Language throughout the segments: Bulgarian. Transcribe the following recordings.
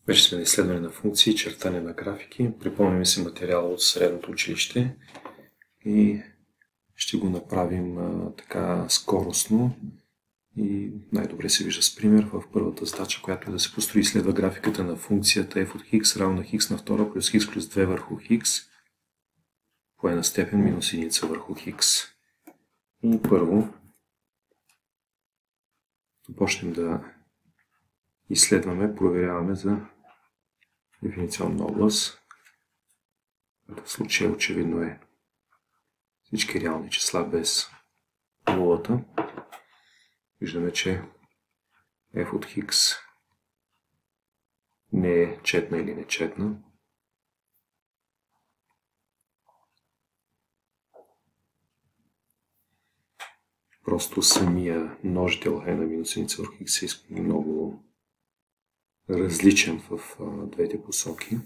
Вече сме на изследване на функции, чертане на графики. Припомняме си материала от средното училище и ще го направим така скоростно и най-добре се вижда с пример в първата задача, която е да се построи и следва графиката на функцията f от x равно на x на втора плюс x плюс 2 върху x по една степен минус единица върху x. И първо започнем да изследваме, проверяваме за дефиниционна област. В случая очевидно е всички реални числа без нулата. Виждаме, че f от x не е четна или нечетна. Просто самия множител e на минус единица върху x е много различен в двете посоки.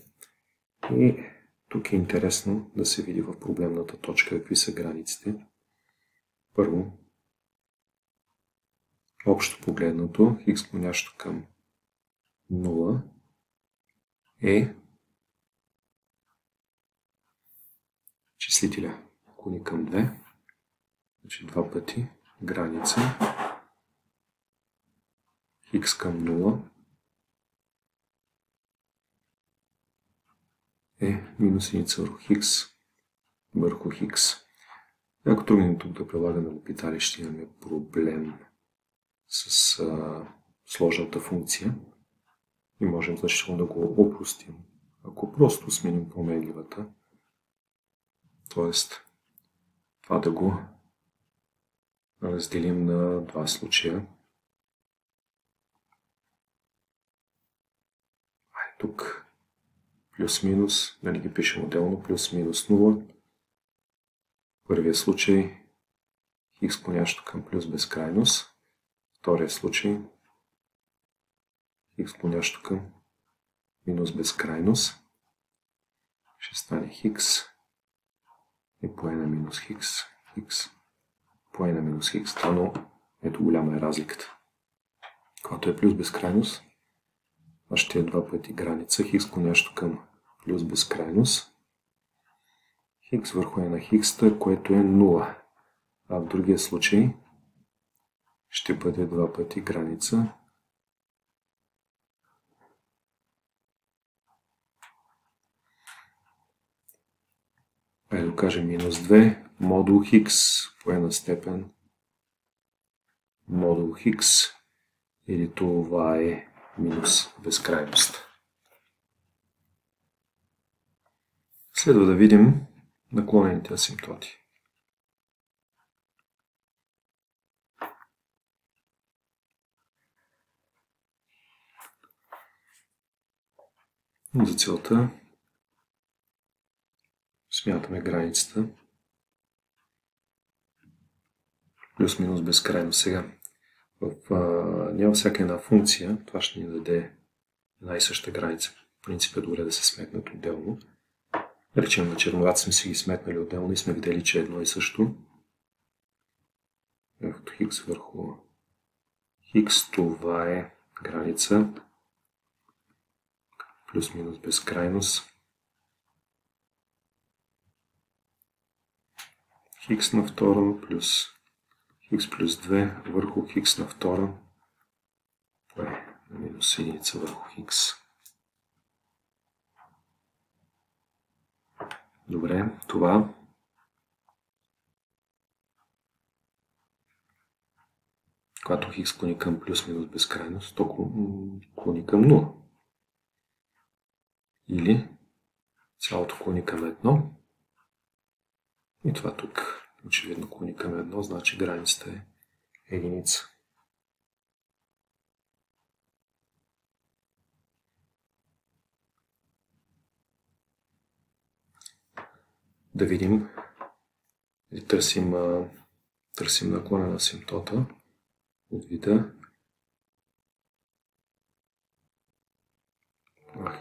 И тук е интересно да се види в проблемната точка какви са границите. Първо, общо погледнато, x клонящо към 0 е числителя клони към 2, значи два пъти граница x към 0 е минус единица върху x. Ако тръгнем тук да прилагаме опитали, ще имаме проблем с сложната функция и можем значително да го опростим. Ако просто сменим променливата, т.е. това да го разделим на два случая. Тук плюс-минус, нали ги пишем отделно, плюс-минус 0. Първия случай x клонящо към плюс безкрайност. Втория случай x клонящо към минус безкрайност. Ще стане x и по e на минус x по e на минус x. Но ето голяма е разликата. Когато е плюс безкрайност, това ще е два пъти граница x клонящо към плюс безкрайност. Хикс върху e на хикста, което е 0. А в другия случай ще бъде два пъти граница да кажем минус 2 модул хикс по една степен модул хикс, или това е минус безкрайност. Следва да видим наклонените асимптоти. За целта смятаме границата плюс-минус безкрайно. Сега няма всяка една функция, това ще ни даде една и съща граница. В принцип е добре да се сметнат отделно. Речем на черновата сме си ги сметнали отделно и сме видели, че е едно и също. Ето хикс върху хикс, това е граница плюс-минус безкрайност. Хикс на втора плюс хикс плюс 2 върху хикс на втора по е на минус единица върху хикс. Добре, това когато хикс клони към плюс-минус безкрайност, то клони към 0. Или цялото клони към 1. И това тук очевидно клони към 1, значи границата е единица. Да видим и търсим наклона на асимптота от вида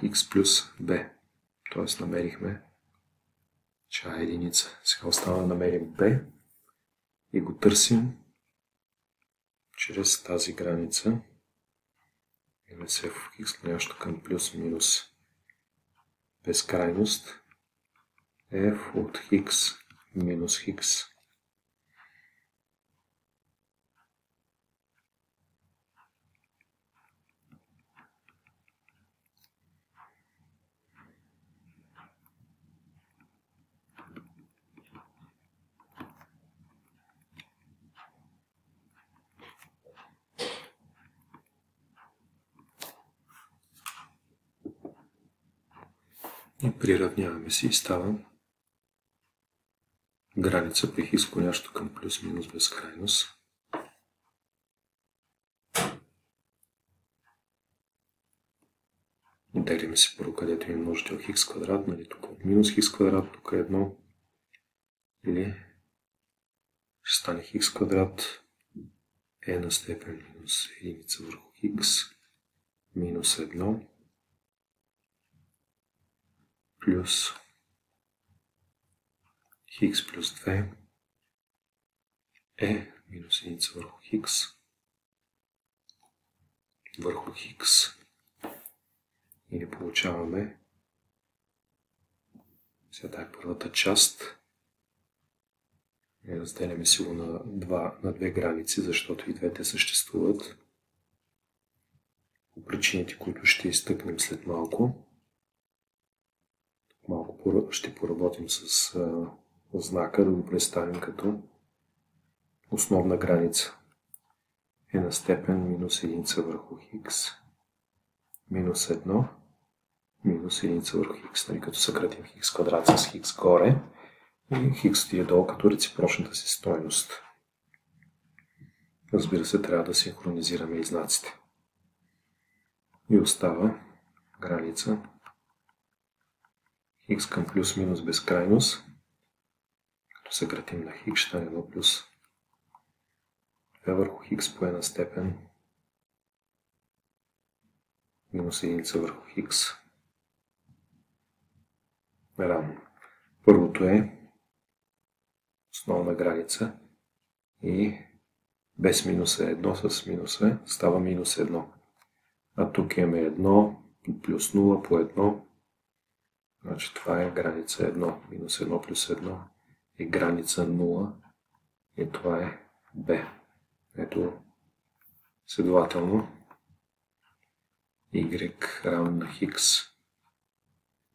x плюс b. Т.е. намерихме, че е единица. Сега остава да намерим b и го търсим чрез тази граница минус f от x клонящо към плюс минус безкрайност, f от x минус x и приравняваме си и става граница при x клонящо към плюс минус безкрайност. Делиме си първо където има множител x квадрат, нали тук от минус x квадрат, тук е едно, или ще стане x квадрат е на степен минус единица върху x минус 1 плюс x плюс 2 е минус единица върху x върху x. Или получаваме сега е първата част. Разделяме си го на две граници, защото и двете съществуват. По причините, които ще изтъкнем след малко. Малко ще поработим с знака, да го представим като основна граница. Е на степен минус единица върху x минус 1 минус единица върху x, нали, като съкратим x квадрат с x горе и x отиде долу като реципрочната си стойност. Разбира се, трябва да синхронизираме и знаците. И остава граница x към плюс минус безкрайност, като съкратим на x, ще стане 1 плюс 2 върху x по една степен минус единица върху x равно. Първото е основна граница и без минуса е 1, с минуса става минус 1. А тук имаме 1 плюс 0 по 1. Значи това е граница 1. Минус 1 плюс 1 е граница 0. И това е b. Ето, следователно, y равно на x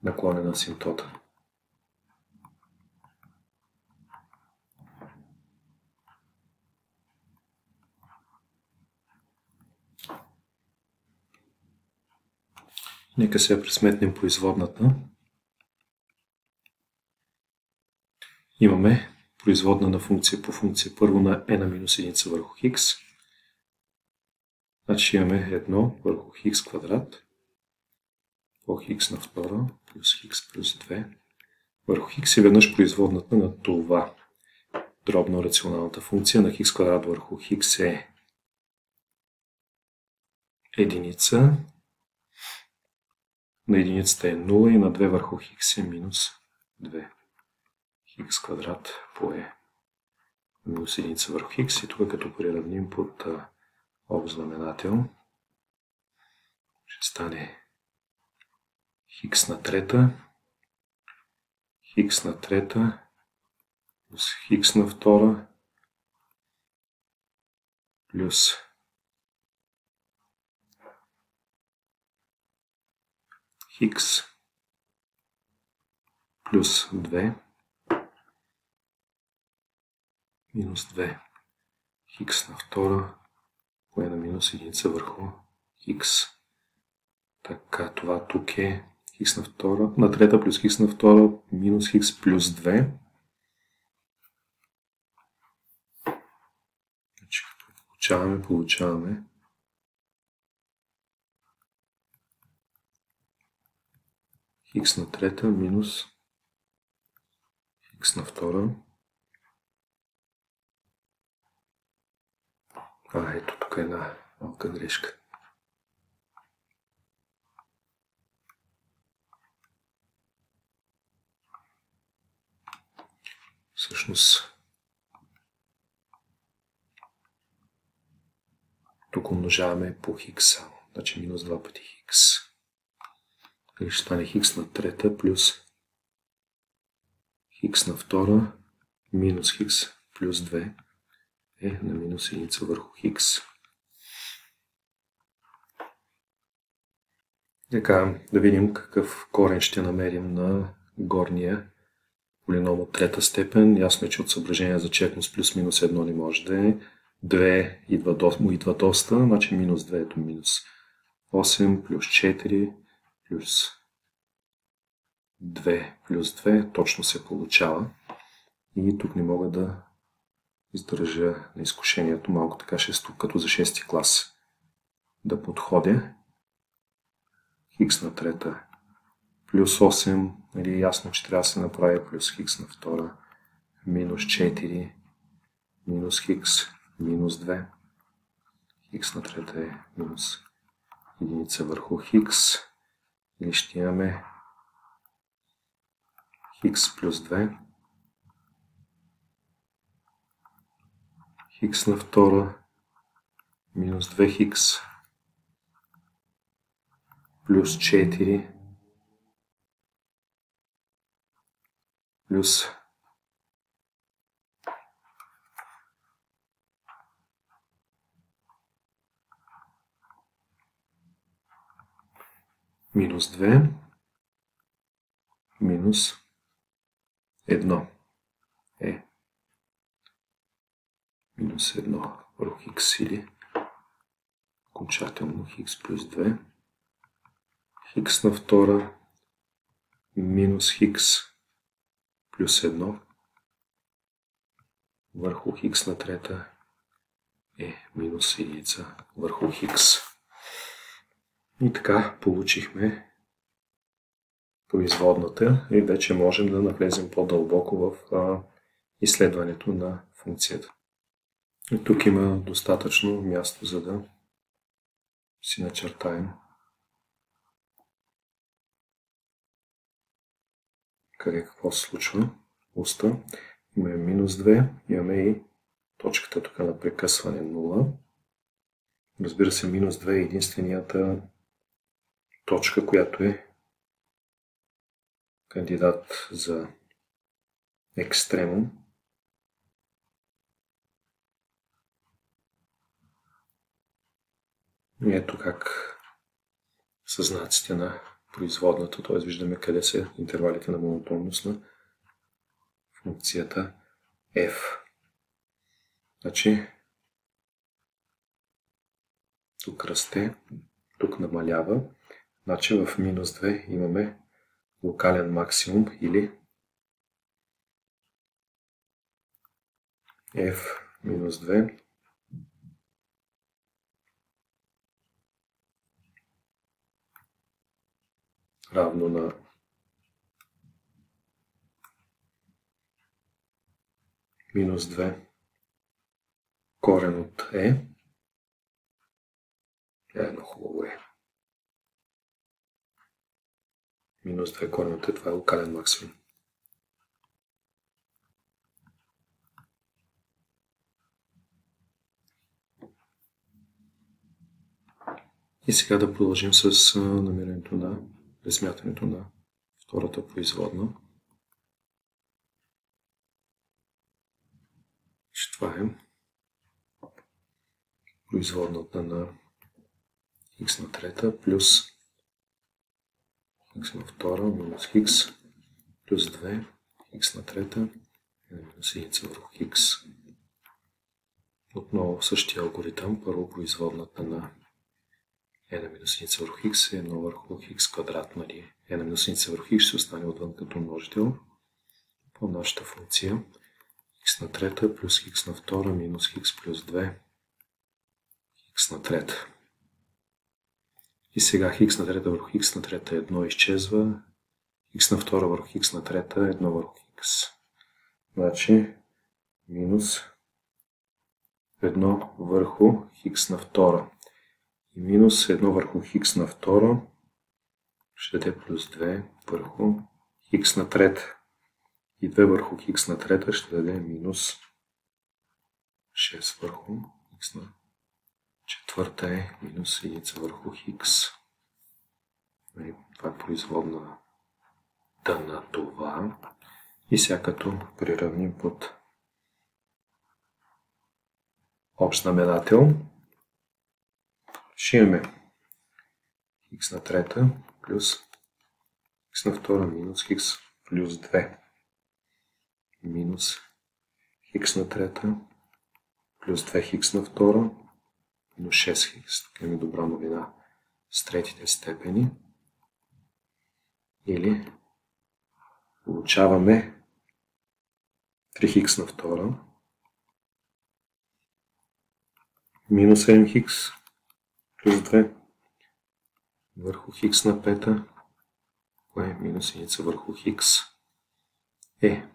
наклонена асимптота. Нека сега пресметнем производната. Имаме производна на функция по функция първо на e на минус единица върху x. Значи имаме 1 върху x квадрат по x на втора плюс x плюс 2 върху x и веднъж производната на това дробно рационалната функция на x квадрат върху x е единица. На единицата е 0 и на 2 върху x е минус 2. X квадрат по е минус единица върху x и тук като приравним под общ знаменател ще стане x на трета, x на трета плюс x на втора плюс x плюс 2 минус 2 x на втора кое на минус единица върху x. Така, това тук е x на втора, на трета плюс x на втора минус x плюс 2. Значи, като получаваме x на трета минус x на втора. Ето тук е една малка грешка. Всъщност тук умножаваме по хикс. значи минус 2 пъти хикс. И ще стане хикс на трета плюс хикс на втора минус хикс плюс 2 е на минус единица върху хикс. Така, да видим какъв корен ще намерим на горния полином от трета степен. Ясно е, че от съображение за четност плюс минус 1 не може да е. 2 му идва доста, значи минус 2 ето минус 8 плюс 4 плюс 2 плюс 2 точно се получава. И тук не мога да издържа на изкушението малко така като за 6 клас да подходя. Хикс на трета плюс 8, нали, ясно, че трябва да се направи плюс хикс на втора минус 4 минус хикс минус 2. Хикс на трета е минус единица върху хикс. Или ще имаме хикс плюс 2. Хикс на втора минус 2 хикс плюс 4 плюс минус 2 минус 1 е минус 1 върху хикс или окончателно хикс плюс 2. Хикс на втора минус хикс плюс 1 върху хикс на трета е минус единица върху хикс. И така получихме производната и вече можем да навлезем по-дълбоко в изследването на функцията. И тук има достатъчно място, за да си начертаем къде какво се случва. Уста. Имаме минус 2, имаме и точката тук на прекъсване 0. Разбира се, минус 2 е единствената точка, която е кандидат за екстремум. И ето как са знаците на производната, т.е. виждаме къде са интервалите на монотонност на функцията f. Значи, тук расте, тук намалява, значи в минус 2 имаме локален максимум или f минус 2 равно на минус 2 корен от e. Едно хубаво е. Минус 2 корен от e, това е локален максимум. И сега да продължим с намирането на размятането на втората производна. Това е производната на хикс на трета плюс хикс на втора минус хикс плюс 2 хикс на трета минус единица върху хикс. Отново същия алгоритъм. Първо производната на e на минус единица върху хикс е 1 върху хикс квадрат, нали? E на минус единица върху хикс ще остане отвън като множител по нашата функция. Хикс на трета плюс хикс на втора минус хикс плюс 2 хикс на трета. И сега хикс на трета върху хикс на трета 1 изчезва. Хикс на втора върху хикс на трета 1 върху хикс. Значи минус 1 върху хикс на втора. И минус 1 върху хикс на втора ще даде плюс 2 върху хикс на трета. И 2 върху хикс на трета ще даде минус 6 върху хикс на Четвърта е минус единица върху хикс. Това е производната на това. И сега като приравним под общ знаменател, ще имаме хикс на трета плюс хикс на втора минус хикс плюс 2 минус хикс на трета плюс 2 хикс на втора минус 6 хикс. Тук имаме добра новина с третите степени. Или получаваме 3 хикс на втора минус 7 хикс плюс 2 върху хикс на пета, кое е минус единица върху хикс, е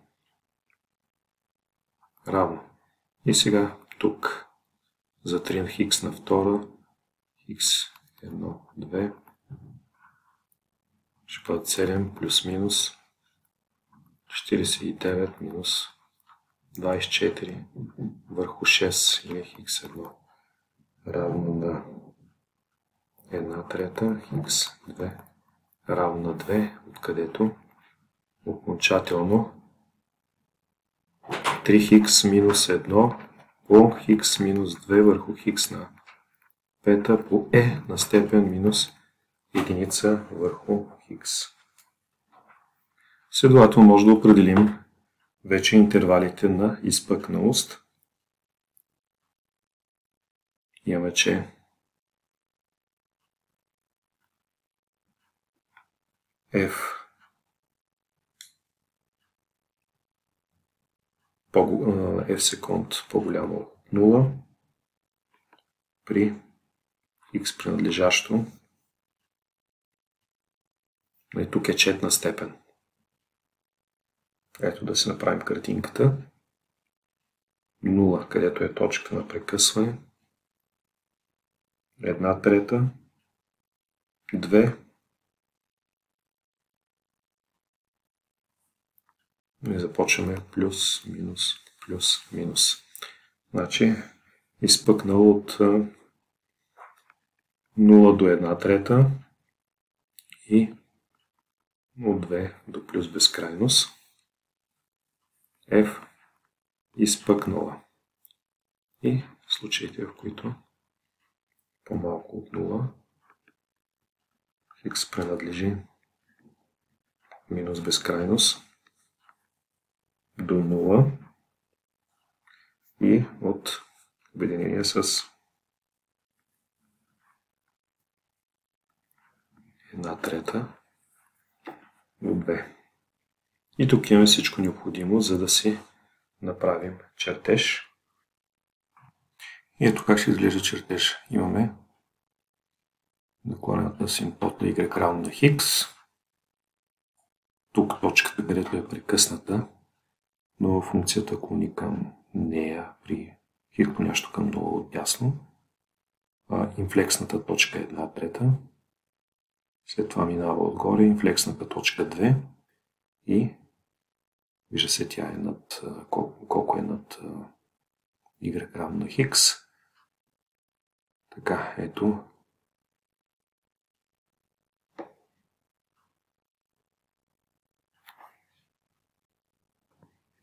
равно. И сега тук за 3 на хикс на втора, хикс 1, 2, ще бъдат 7 плюс минус 49 минус 24 върху 6 или хикс 1 равно на 1 трета, хикс 2 равно на 2, откъдето окончателно 3 хикс минус 1 по хикс минус 2 върху хикс на пета по е на степен минус единица върху хикс. Следователно може да определим вече интервалите на изпъкналост. Имаме, че f секунд по-голямо от 0 при x принадлежащо. И тук е четна степен. Ето да си направим картинката. 0, където е точката на прекъсване. 1 трета. 2. И започваме плюс, минус, плюс, минус. Значи, изпъкнал от 0 до 1 трета и от 2 до плюс безкрайност. F изпъкнала. И в случаите, в които по-малко от 0, хикс принадлежи минус безкрайност до 0 и от обединение с 1 трета до 2. И тук имаме всичко необходимо, за да си направим чертеж. И ето как ще изглежда чертеж. Имаме наклонената асимптотна y равно на хикс. Тук точката, където е прекъсната, но функцията клони към нея при хиконящо към 0 отдясно. Инфлексната точка е 1 трета. След това минава отгоре инфлексната точка 2 и вижда се тя е над колко е над y равно на хикс. Така, ето.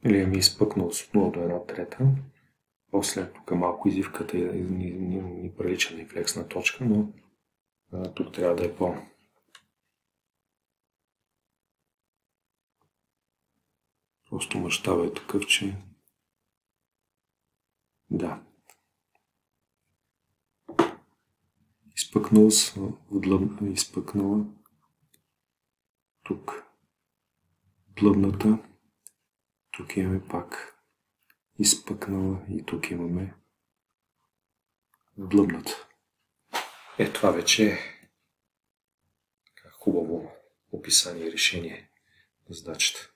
Или ми изпъкнал с 0 до 1 трета. После тук малко изивката ни прилича на инфлексна точка, но тук трябва да е Просто мащаба е такъв, че да. Изпъкнала. Тук длъбната. Тук имаме пак изпъкнала и тук имаме длъбната. Това вече е хубаво описание и решение на задачата.